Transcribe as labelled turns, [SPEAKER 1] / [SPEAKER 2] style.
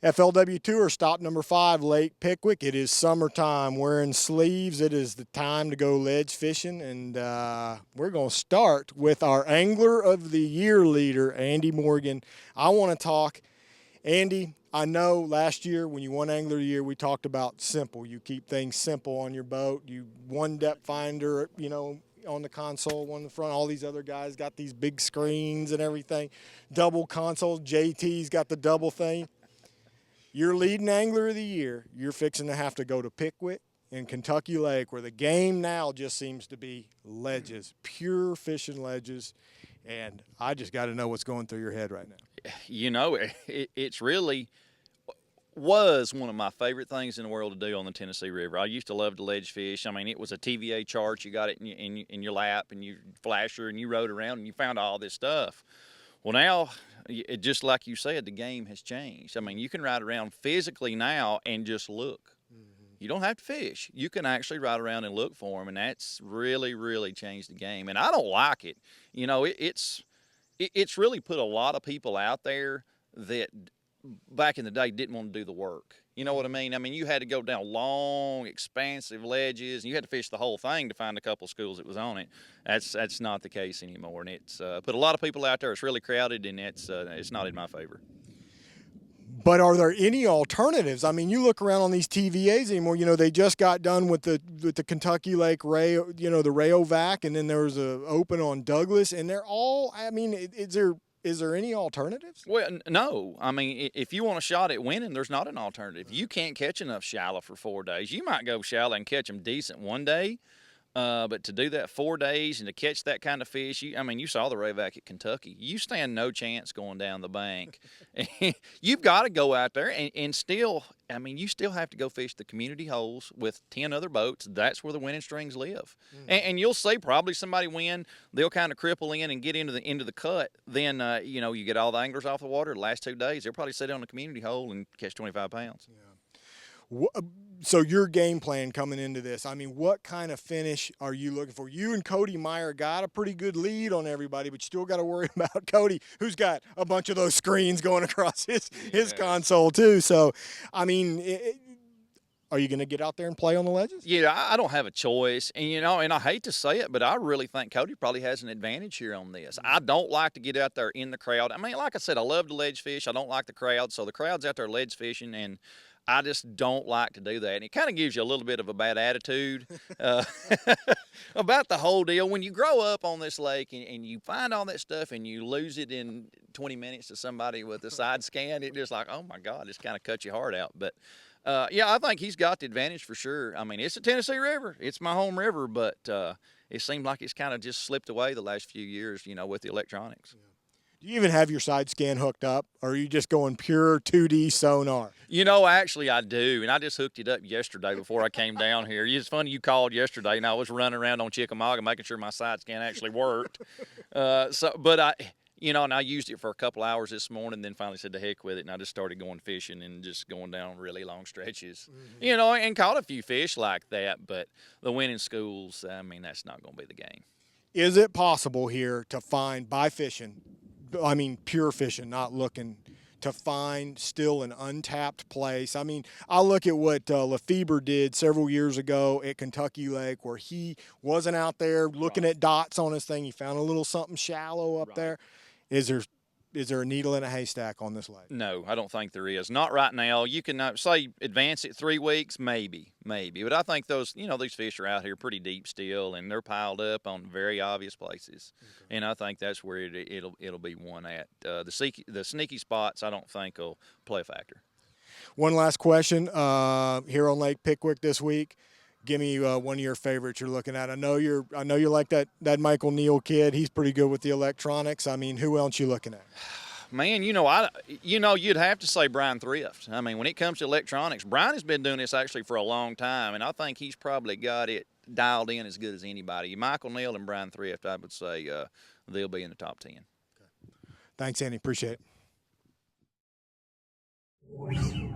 [SPEAKER 1] FLW Tour, stop number 5, Lake Pickwick. It is summertime. Wearing sleeves. It is the time to go ledge fishing, and we're going to start with our Angler of the Year leader, Andy Morgan. I want to talk, Andy, I know last year when you won Angler of the Year, we talked about simple. You keep things simple on your boat. You one depth finder, you know, on the console, one in the front. All these other guys got these big screens and everything. Double consoles. JT's got the double thing. You're leading Angler of the Year. You're fixing to have to go to Pickwick and Kentucky Lake, where the game now just seems to be ledges, pure fishing ledges. And I just got to know what's going through your head right now.
[SPEAKER 2] You know, it's really was one of my favorite things in the world to do on the Tennessee River. I used to love to ledge fish. I mean, it was a TVA chart. You got it in your lap and your flasher, and you rode around and you found all this stuff. Well, now, just like you said, the game has changed. I mean, you can ride around physically now and just look. Mm-hmm. You don't have to fish. You can actually ride around and look for them, and that's really, really changed the game. And I don't like it. You know, it's really put a lot of people out there that back in the day didn't want to do the work. You know what I mean? I mean, you had to go down long, expansive ledges, and you had to fish the whole thing to find a couple of schools that was on it. That's not the case anymore, and it's put a lot of people out there. It's really crowded, and it's not in my favor.
[SPEAKER 1] But are there any alternatives? I mean, you look around on these TVAs anymore. You know, they just got done with the Kentucky Lake Ray, you know, the Rayovac, and then there was a open on Douglas, and they're all. I mean, is there any alternatives?
[SPEAKER 2] Well, no. I mean, if you want a shot at winning, there's not an alternative. You can't catch enough shallow for 4 days. You might go shallow and catch them decent one day, but to do that 4 days and to catch that kind of fish, I mean, you saw the Rayovac at Kentucky. You stand no chance going down the bank. You've got to go out there and still, I mean, you still have to go fish the community holes with 10 other boats. That's where the winning strings live. Mm-hmm. And you'll see probably somebody win. They'll kind of cripple in and get into the cut. Then, you know, you get all the anglers off the water the last 2 days. They'll probably sit on the community hole and catch 25 pounds.
[SPEAKER 1] Yeah. So your game plan coming into this, I mean, what kind of finish are you looking for? You and Cody Meyer got a pretty good lead on everybody, but you still got to worry about Cody, who's got a bunch of those screens going across his console too. So, I mean, are you going to get out there and play on the ledges?
[SPEAKER 2] Yeah, I don't have a choice. And, you know, and I hate to say it, but I really think Cody probably has an advantage here on this. I don't like to get out there in the crowd. I mean, like I said, I love to ledge fish. I don't like the crowd. So the crowd's out there ledge fishing, and I just don't like to do that. And it kind of gives you a little bit of a bad attitude about the whole deal. When you grow up on this lake and you find all that stuff and you lose it in 20 minutes to somebody with a side scan, it's just like, oh, my God, it's kind of cut your heart out. But, yeah, I think he's got the advantage for sure. I mean, it's the Tennessee River. It's my home river, but it seems like it's kind of just slipped away the last few years, you know, with the electronics. Yeah.
[SPEAKER 1] Do you even have your side scan hooked up, or are you just going pure 2D sonar?
[SPEAKER 2] You know, actually I do, and I just hooked it up yesterday before I came down here. It's funny you called yesterday, and I was running around on Chickamauga making sure my side scan actually worked. But I used it for a couple hours this morning, then finally said to heck with it, and I just started going fishing and just going down really long stretches, you know, and caught a few fish like that. But the winning schools, I mean, that's not going to be the game.
[SPEAKER 1] Is it possible here to find, by fishing, I mean pure fishing, not looking, to find still an untapped place? I mean, I look at what Lefebvre did several years ago at Kentucky Lake, where he wasn't out there looking at dots on his thing. He found a little something shallow up there. Is there a needle in a haystack on this lake?
[SPEAKER 2] No, I don't think there is. Not right now. You can say advance it 3 weeks, maybe. But I think these fish are out here pretty deep still, and they're piled up on very obvious places. Okay. And I think that's where it'll be one at. The sneaky spots, I don't think will play a factor.
[SPEAKER 1] One last question here on Lake Pickwick this week. Give me one of your favorites you're looking at. I know you like that Michael Neal kid. He's pretty good with the electronics. I mean, who else you looking at?
[SPEAKER 2] Man, you'd have to say Brian Thrift. I mean, when it comes to electronics, Brian has been doing this actually for a long time, and I think he's probably got it dialed in as good as anybody. Michael Neal and Brian Thrift, I would say they'll be in the top 10. Okay.
[SPEAKER 1] Thanks, Andy. Appreciate it.